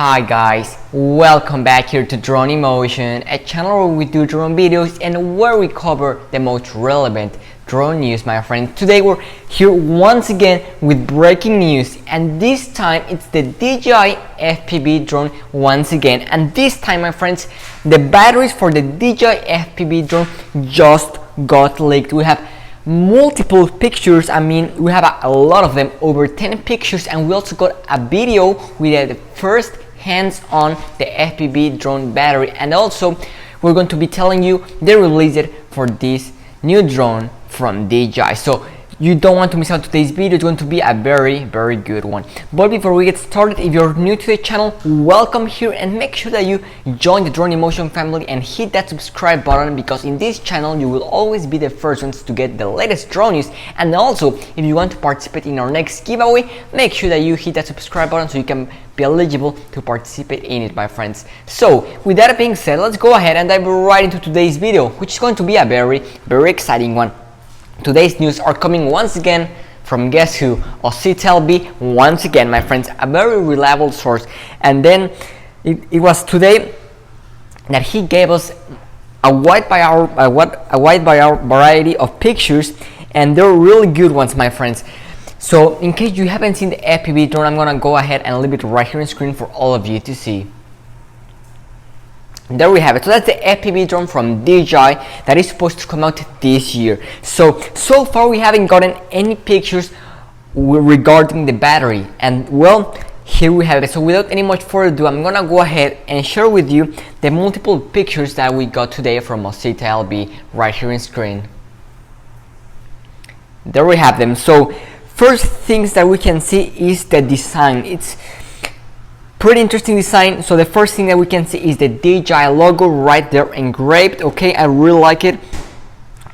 Hi guys, welcome back here to Drone Emotion, a channel where we do drone videos and where we cover the most relevant drone news, my friend. Today we're here once again with breaking news, and this time it's the DJI FPV drone once again. And this time, my friends, the batteries for the DJI FPV drone just got leaked. We have multiple pictures. We have a lot of them, over 10 pictures, and we also got a video with the first hands on the FPV drone battery, and also we're going to be telling you the release date for this new drone from DJI. So you don't want to miss out today's video. It's going to be a very good one. But before we get started, if you're new to the channel, welcome here, and make sure that you join the Drone Emotion family and hit that subscribe button, because in this channel you will always be the first ones to get the latest drone news. And also, if you want to participate in our next giveaway, make sure that you hit that subscribe button so you can be eligible to participate in it, my friends. So with that being said, let's go ahead and dive right into today's video, which is going to be a very exciting one. Today's news are coming once again from, guess who? avout, once again, my friends, a very reliable source. And then it was today that he gave us a wide variety of pictures, and they're really good ones, my friends. So in case you haven't seen the FPV drone, I'm gonna go ahead and leave it right here on screen for all of you to see. There we have it. So that's the FPV drone from DJI that is supposed to come out this year. So far we haven't gotten any pictures regarding the battery, and well, here we have it. So without any much further ado, I'm gonna go ahead and share with you the multiple pictures that we got today from avout right here on screen. There we have them. So first things that we can see is the design. It's pretty interesting design. So the first thing that we can see is the DJI logo right there engraved. Okay, I really like it.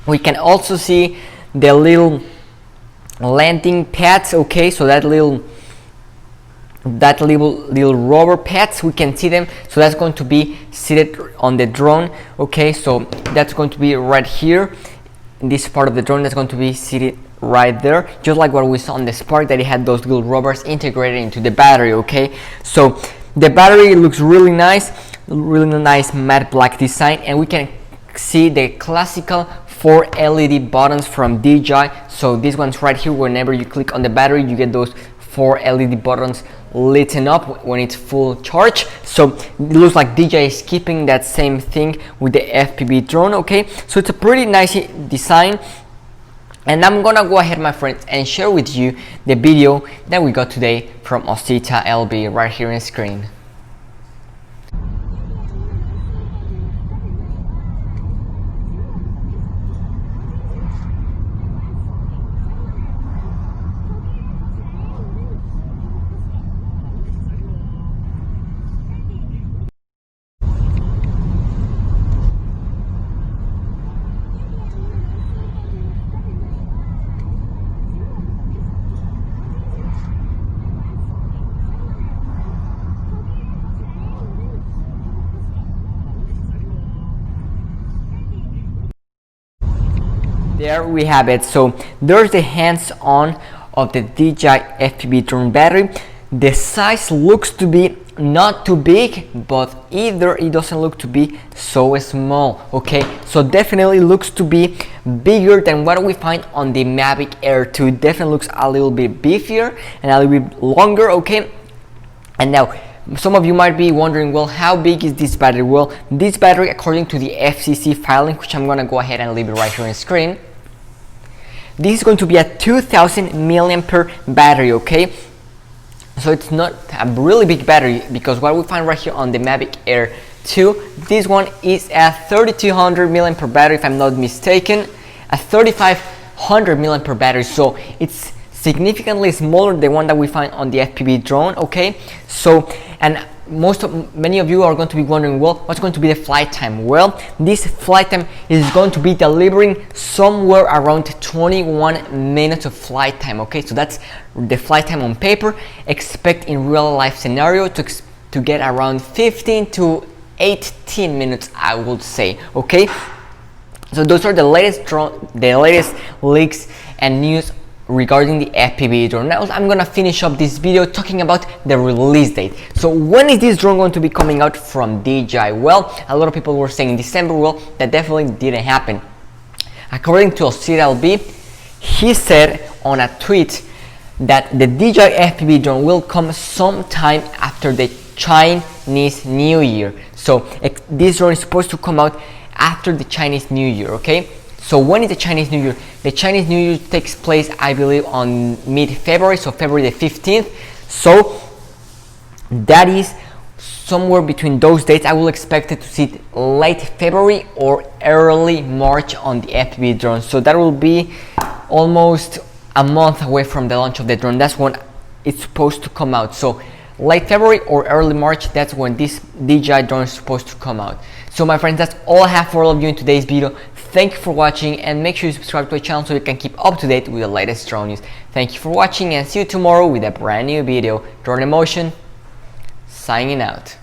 We can also see the little landing pads. Okay, so that little rubber pads, we can see them. So that's going to be seated on the drone. Okay, so that's going to be right here in this part of the drone. That's going to be seated right there, just like what we saw on the Spark, that it had those little rubbers integrated into the battery. Okay, so the battery looks really nice matte black design, and we can see the classical 4 LED buttons from DJI. So these ones right here, whenever you click on the battery, you get those 4 LED buttons lit up when it's full charge. So it looks like DJI is keeping that same thing with the FPV drone. Okay, so it's a pretty nice design. And I'm gonna go ahead, my friends, and share with you the video that we got today from avout right here on screen. There we have it. So there's the hands-on of the DJI FPV drone battery. The size looks to be not too big, but either it doesn't look to be so small. Okay, so definitely looks to be bigger than what we find on the Mavic Air 2. It definitely looks a little bit beefier and a little bit longer. Okay, and now some of you might be wondering, well, how big is this battery? Well, this battery, according to the FCC filing, which I'm gonna go ahead and leave it right here on screen, this is going to be a 2000 milliampere battery. Okay, so it's not a really big battery, because what we find right here on the Mavic Air 2, this one is a 3200 milliampere battery, if I'm not mistaken, a 3500 milliampere battery. So it's significantly smaller than the one that we find on the FPV drone. Okay, so and many of you are going to be wondering, well, what's going to be the flight time? Well, this flight time is going to be delivering somewhere around 21 minutes of flight time. Okay, so that's the flight time on paper. Expect in real life scenario to get around 15 to 18 minutes, I would say. Okay, so those are the latest leaks and news regarding the FPV drone. Now I'm gonna finish up this video talking about the release date. So when is this drone going to be coming out from DJI? Well, a lot of people were saying December. Well, that definitely didn't happen. According to LB, he said on a tweet that the DJI FPV drone will come sometime after the Chinese New Year. So this drone is supposed to come out after the Chinese New Year, okay? So when is the Chinese New Year? The Chinese New Year takes place, I believe, on mid-February, so February the 15th. So that is somewhere between those dates. I will expect it to see it late February or early March on the FPV drone. So that will be almost a month away from the launch of the drone. That's when it's supposed to come out. So late February or early March, that's when this DJI drone is supposed to come out. So my friends, that's all I have for all of you in today's video. Thank you for watching, and make sure you subscribe to the channel so you can keep up to date with the latest drone news. Thank you for watching, and see you tomorrow with a brand new video. Drone in Motion, signing out.